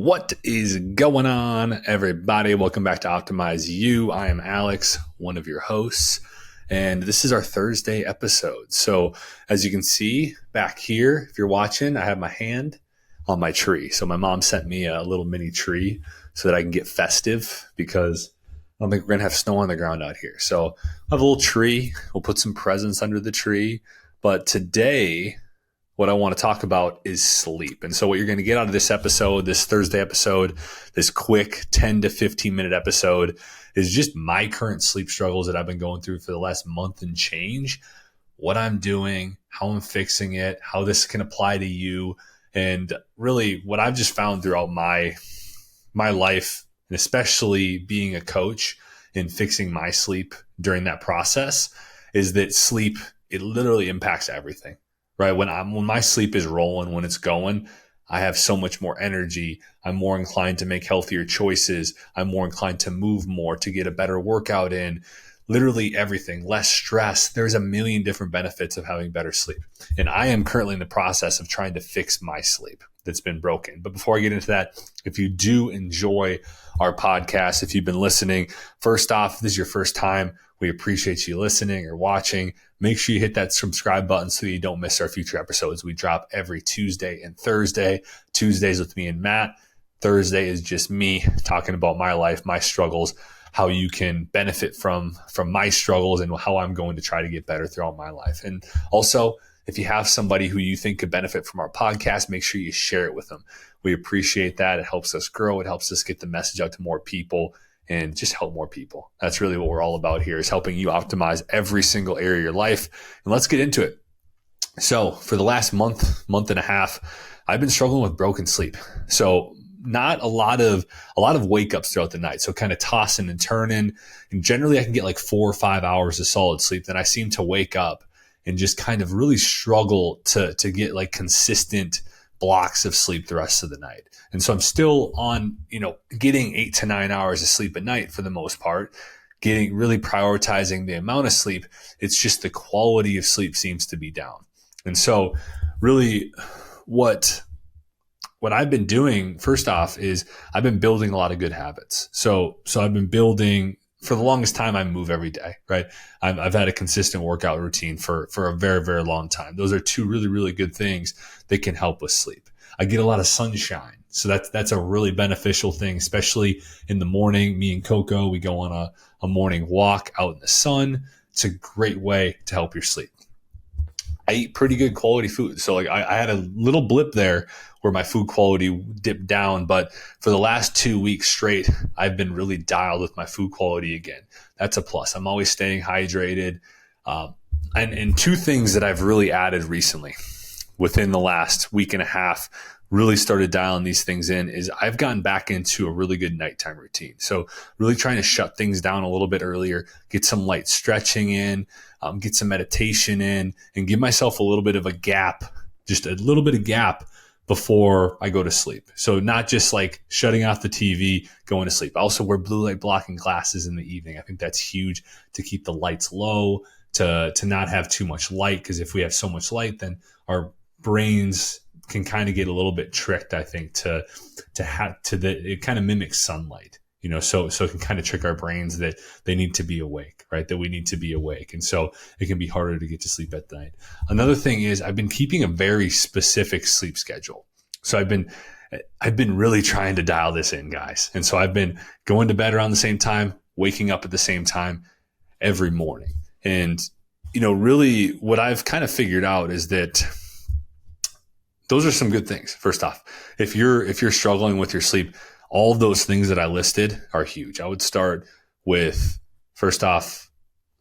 What is going on, everybody? Welcome back to Optimize You. I am Alex, one of your hosts, and this is our Thursday episode. So as you can see back here, if you're watching, I have my hand on my tree. So my mom sent me a little mini tree so that I can get festive because I don't think we're going to have snow on the ground out here. So I have a little tree. We'll put some presents under the tree. But today, what I want to talk about is sleep. And so what you're going to get out of this episode, this Thursday episode, this quick 10 to 15 minute episode is just my current sleep struggles that I've been going through for the last month and change, what I'm doing, how I'm fixing it, how this can apply to you, and really what I've just found throughout my life, and especially being a coach and fixing my sleep during that process, is that sleep, it literally impacts everything. Right. When my sleep is rolling, when it's going, I have so much more energy. I'm more inclined to make healthier choices. I'm more inclined to move more, to get a better workout in, literally everything, less stress. There's a million different benefits of having better sleep. And I am currently in the process of trying to fix my sleep that's been broken. But before I get into that, if you do enjoy our podcast, if you've been listening, first off, if this is your first time, we appreciate you listening or watching. Make sure you hit that subscribe button so you don't miss our future episodes. We drop every Tuesday and Thursday. Tuesdays with me and Matt. Thursday is just me talking about my life, my struggles, how you can benefit from my struggles and how I'm going to try to get better throughout my life. And also, if you have somebody who you think could benefit from our podcast, make sure you share it with them. We appreciate that. It helps us grow. It helps us get the message out to more people and just help more people. That's really what we're all about here, is helping you optimize every single area of your life. And let's get into it. So for the last month and a half, I've been struggling with broken sleep. So not a lot of wake ups throughout the night. So kind of tossing and turning. And generally I can get like 4 or 5 hours of solid sleep. Then I seem to wake up and just kind of really struggle to get like consistent blocks of sleep the rest of the night. And so I'm still on, getting 8 to 9 hours of sleep at night for the most part, really prioritizing the amount of sleep. It's just the quality of sleep seems to be down. And so really what I've been doing, first off, is I've been building a lot of good habits. So I've been building, for the longest time, I move every day, right? I've had a consistent workout routine for a very, very long time. Those are two really, really good things that can help with sleep. I get a lot of sunshine. So that's a really beneficial thing, especially in the morning. Me and Coco, we go on a morning walk out in the sun. It's a great way to help your sleep. I eat pretty good quality food. So like I had a little blip there where my food quality dipped down, but for the last 2 weeks straight, I've been really dialed with my food quality again. That's a plus. I'm always staying hydrated. And two things that I've really added recently within the last week and a half, really started dialing these things in, is I've gotten back into a really good nighttime routine. So really trying to shut things down a little bit earlier, get some light stretching in, get some meditation in, and give myself a little bit of a gap, just a little bit of gap before I go to sleep. So not just like shutting off the TV, going to sleep. I also wear blue light blocking glasses in the evening. I think that's huge to keep the lights low, to not have too much light, because if we have so much light, then our brains can kind of get a little bit tricked, I think, it kind of mimics sunlight, so it can kind of trick our brains that they need to be awake, right? That we need to be awake. And so it can be harder to get to sleep at night. Another thing is I've been keeping a very specific sleep schedule. So I've been really trying to dial this in, guys. And so I've been going to bed around the same time, waking up at the same time every morning. And, really what I've kind of figured out is that those are some good things. First off, if you're struggling with your sleep, all of those things that I listed are huge. I would start with, first off,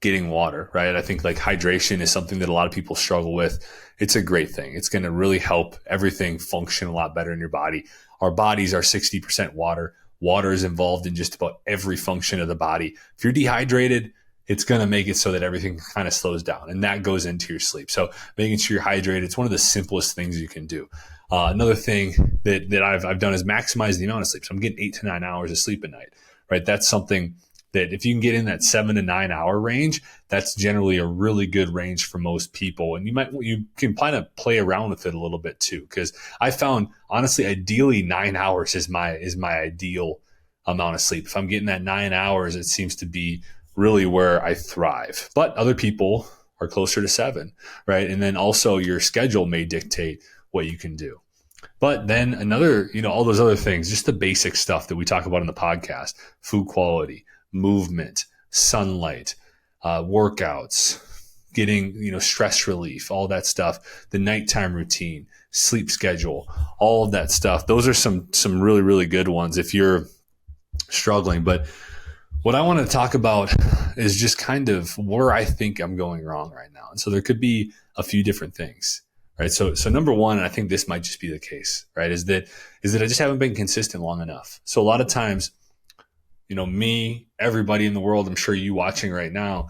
getting water, right? I think like hydration is something that a lot of people struggle with. It's a great thing. It's going to really help everything function a lot better in your body. Our bodies are 60% water. Water is involved in just about every function of the body. If you're dehydrated, it's going to make it so that everything kind of slows down, and that goes into your sleep. So making sure you're hydrated, it's one of the simplest things you can do. Another thing that I've done is maximize the amount of sleep. So I'm getting 8 to 9 hours of sleep at night, right? That's something that if you can get in that 7 to 9 hour range, that's generally a really good range for most people. And you can kind of play around with it a little bit too, because I found, honestly, ideally 9 hours is my ideal amount of sleep. If I'm getting that 9 hours, it seems to be really where I thrive. But other people are closer to 7, right? And then also your schedule may dictate what you can do. But then another, all those other things, just the basic stuff that we talk about in the podcast: food quality, movement, sunlight, workouts, getting, stress relief, all that stuff, the nighttime routine, sleep schedule, all of that stuff. Those are some really, really good ones if you're struggling. But what I want to talk about is just kind of where I think I'm going wrong right now. And so there could be a few different things, right? So number one, and I think this might just be the case, right, is that I just haven't been consistent long enough. So a lot of times, me, everybody in the world, I'm sure you watching right now,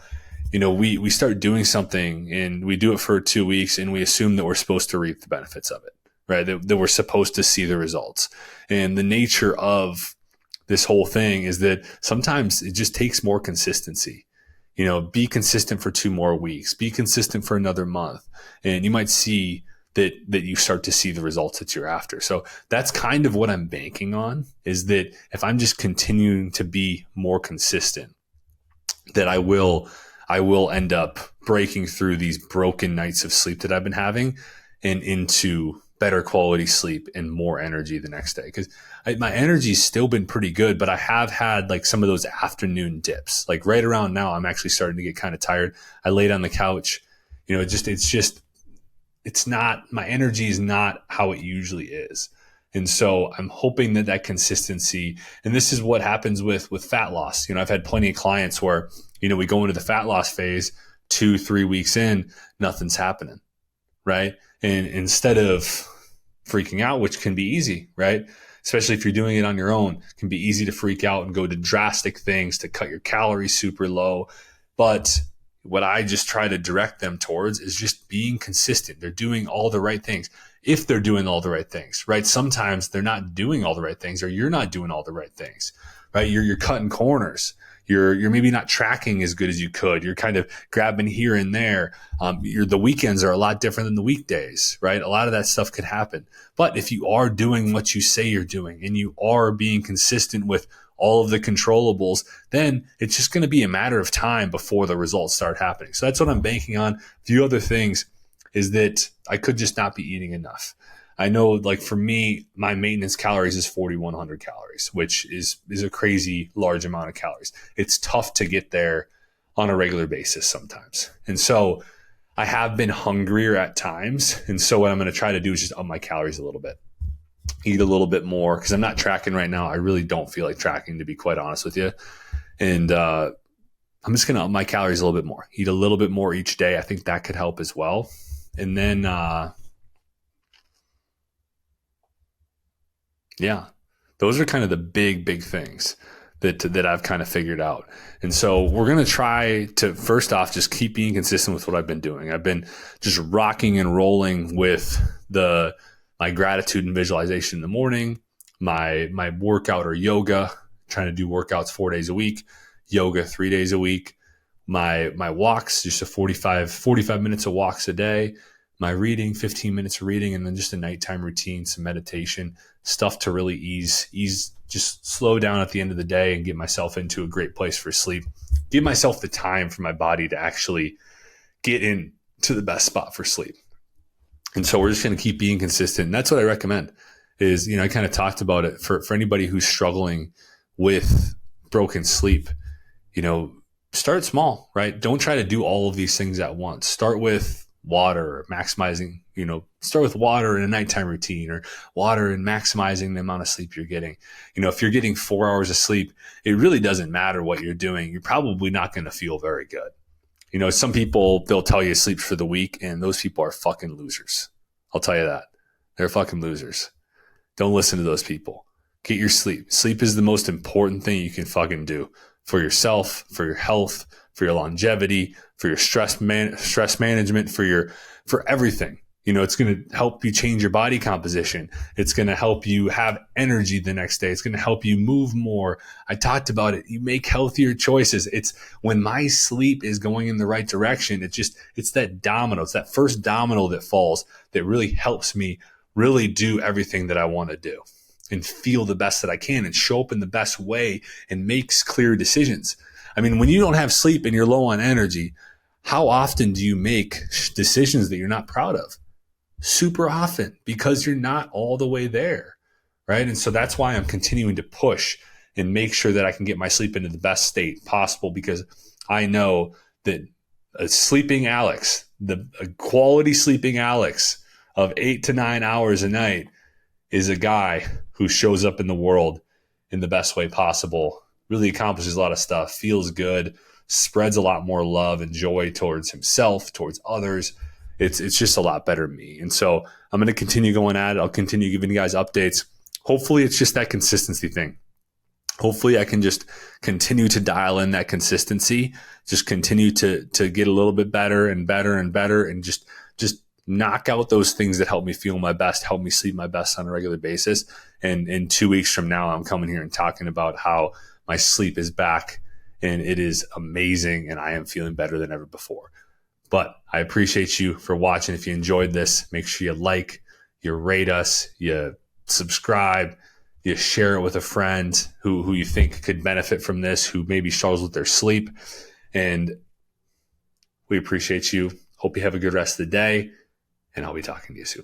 we start doing something and we do it for 2 weeks and we assume that we're supposed to reap the benefits of it, right? That we're supposed to see the results. And the nature of this whole thing is that sometimes it just takes more consistency. Be consistent for 2 more weeks, be consistent for another month, and you might see that you start to see the results that you're after. So that's kind of what I'm banking on, is that if I'm just continuing to be more consistent, that I will end up breaking through these broken nights of sleep that I've been having and into better quality sleep and more energy the next day. Because my energy's still been pretty good, but I have had like some of those afternoon dips. Like right around now, I'm actually starting to get kind of tired. I laid on the couch, it's not, my energy is not how it usually is. And so I'm hoping that consistency, and this is what happens with fat loss. I've had plenty of clients where, we go into the fat loss phase 2-3 weeks in, nothing's happening, right? And instead of freaking out, which can be easy, right? Especially if you're doing it on your own, it can be easy to freak out and go to drastic things to cut your calories super low. But what I just try to direct them towards is just being consistent. They're doing all the right things. If they're doing all the right things, right? Sometimes they're not doing all the right things, or you're not doing all the right things, right? You're cutting corners. You're maybe not tracking as good as you could. You're kind of grabbing here and there. The weekends are a lot different than the weekdays, right? A lot of that stuff could happen. But if you are doing what you say you're doing and you are being consistent with all of the controllables, then it's just going to be a matter of time before the results start happening. So that's what I'm banking on. A few other things is that I could just not be eating enough. I know, like for me, my maintenance calories is 4,100 calories, which is a crazy large amount of calories. It's tough to get there on a regular basis sometimes. And so I have been hungrier at times. And so what I'm going to try to do is just up my calories a little bit, eat a little bit more, because I'm not tracking right now. I really don't feel like tracking, to be quite honest with you. And I'm just going to up my calories a little bit more, eat a little bit more each day. I think that could help as well. And then, those are kind of the big things that I've kind of figured out. And so we're going to try to, first off, just keep being consistent with what I've been doing. I've been just rocking and rolling with my gratitude and visualization in the morning, my workout or yoga, trying to do workouts 4 days a week, yoga 3 days a week, my walks, just 45 minutes of walks a day, my reading, 15 minutes of reading, and then just a nighttime routine, some meditation, stuff to really ease, just slow down at the end of the day and get myself into a great place for sleep. Give myself the time for my body to actually get into the best spot for sleep. And so we're just going to keep being consistent. And that's what I recommend is, I kind of talked about it for anybody who's struggling with broken sleep, start small, right? Don't try to do all of these things at once. Start with water, maximizing, start with water in a nighttime routine, or water and maximizing the amount of sleep you're getting. If you're getting 4 hours of sleep, it really doesn't matter what you're doing. You're probably not going to feel very good. Some people, they'll tell you sleep for the week, and those people are fucking losers. I'll tell you that. They're fucking losers. Don't listen to those people. Get your sleep. Sleep is the most important thing you can fucking do for yourself, for your health, for your longevity, for your stress management, for everything. It's going to help you change your body composition. It's going to help you have energy the next day. It's going to help you move more. I talked about it. You make healthier choices. It's when my sleep is going in the right direction. It's that domino. It's that first domino that falls that really helps me really do everything that I want to do and feel the best that I can and show up in the best way and makes clear decisions. I mean, when you don't have sleep and you're low on energy, how often do you make decisions that you're not proud of? Super often, because you're not all the way there, right? And so that's why I'm continuing to push and make sure that I can get my sleep into the best state possible, because I know that a sleeping Alex, a quality sleeping Alex of 8 to 9 hours a night is a guy who shows up in the world in the best way possible, really accomplishes a lot of stuff, feels good, spreads a lot more love and joy towards himself, towards others. It's just a lot better me. And so I'm going to continue going at it. I'll continue giving you guys updates. Hopefully it's just that consistency thing. Hopefully I can just continue to dial in that consistency, just continue to get a little bit better and better and better, and just knock out those things that help me feel my best, help me sleep my best on a regular basis. And in 2 weeks from now, I'm coming here and talking about how my sleep is back and it is amazing and I am feeling better than ever before. But I appreciate you for watching. If you enjoyed this, make sure you like, you rate us, you subscribe, you share it with a friend who you think could benefit from this, who maybe struggles with their sleep. And we appreciate you. Hope you have a good rest of the day, and I'll be talking to you soon.